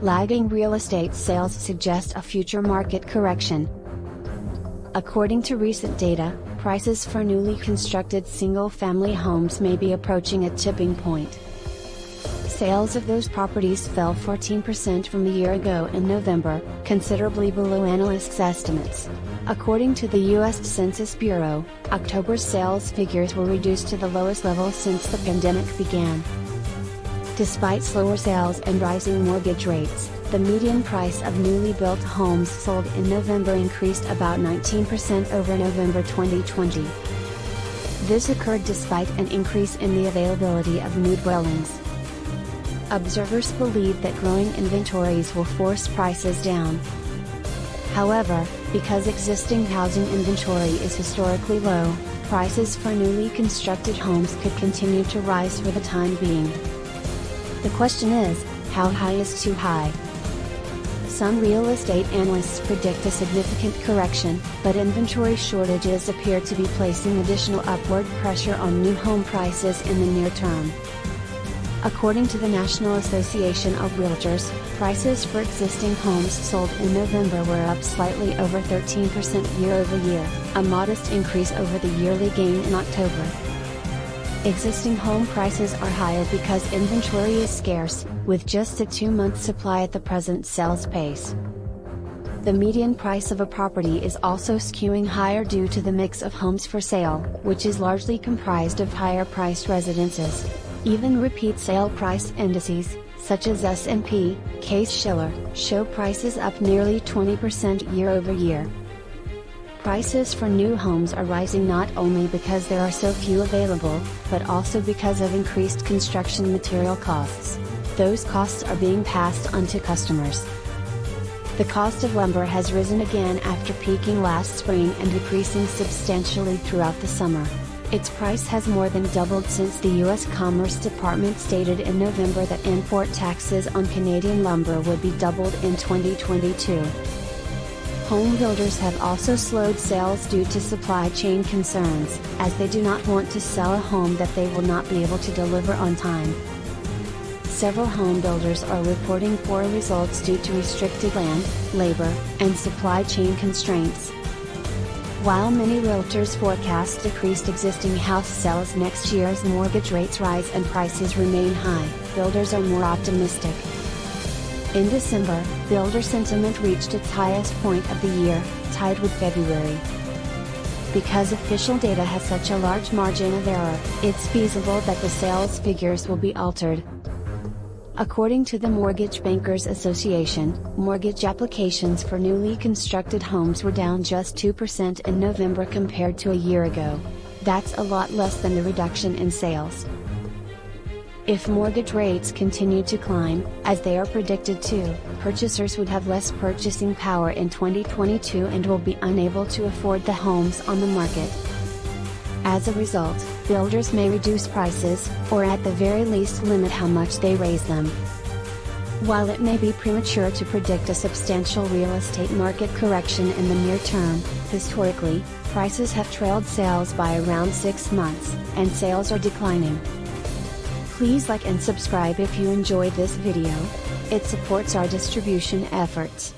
lagging real estate sales suggest a future market correction. According to recent data, prices for newly constructed single-family homes may be approaching a tipping point. Sales of those properties fell 14% from a year ago in November, considerably below analysts' estimates. According to the U.S. Census Bureau, October's sales figures were reduced to the lowest level since the pandemic began. Despite slower sales and rising mortgage rates, the median price of newly built homes sold in November increased about 19% over November 2020. This occurred despite an increase in the availability of new dwellings. Observers believe that growing inventories will force prices down. However, because existing housing inventory is historically low, prices for newly constructed homes could continue to rise for the time being. The question is, how high is too high? Some real estate analysts predict a significant correction, but inventory shortages appear to be placing additional upward pressure on new home prices in the near term. According to the National Association of Realtors, prices for existing homes sold in November were up slightly over 13% year-over-year, a modest increase over the yearly gain in October. Existing home prices are higher because inventory is scarce, with just a 2-month supply at the present sales pace. The median price of a property is also skewing higher due to the mix of homes for sale, which is largely comprised of higher-priced residences. Even repeat sale price indices, such as S&P, Case-Shiller, show prices up nearly 20% year-over-year. Prices for new homes are rising not only because there are so few available, but also because of increased construction material costs. Those costs are being passed on to customers. The cost of lumber has risen again after peaking last spring and decreasing substantially throughout the summer. Its price has more than doubled since the U.S. Commerce Department stated in November that import taxes on Canadian lumber would be doubled in 2022. Home builders have also slowed sales due to supply chain concerns, as they do not want to sell a home that they will not be able to deliver on time. Several home builders are reporting poor results due to restricted land, labor, and supply chain constraints. While many realtors forecast decreased existing house sales next year as mortgage rates rise and prices remain high, builders are more optimistic. In December, builder sentiment reached its highest point of the year, tied with February. Because official data has such a large margin of error, it's feasible that the sales figures will be altered. According to the Mortgage Bankers Association, mortgage applications for newly constructed homes were down just 2% in November compared to a year ago. That's a lot less than the reduction in sales. If mortgage rates continue to climb, as they are predicted to, purchasers would have less purchasing power in 2022 and will be unable to afford the homes on the market. As a result, builders may reduce prices, or at the very least limit how much they raise them. While it may be premature to predict a substantial real estate market correction in the near term, historically, prices have trailed sales by around 6 months, and sales are declining. Please like and subscribe if you enjoyed this video. It supports our distribution efforts.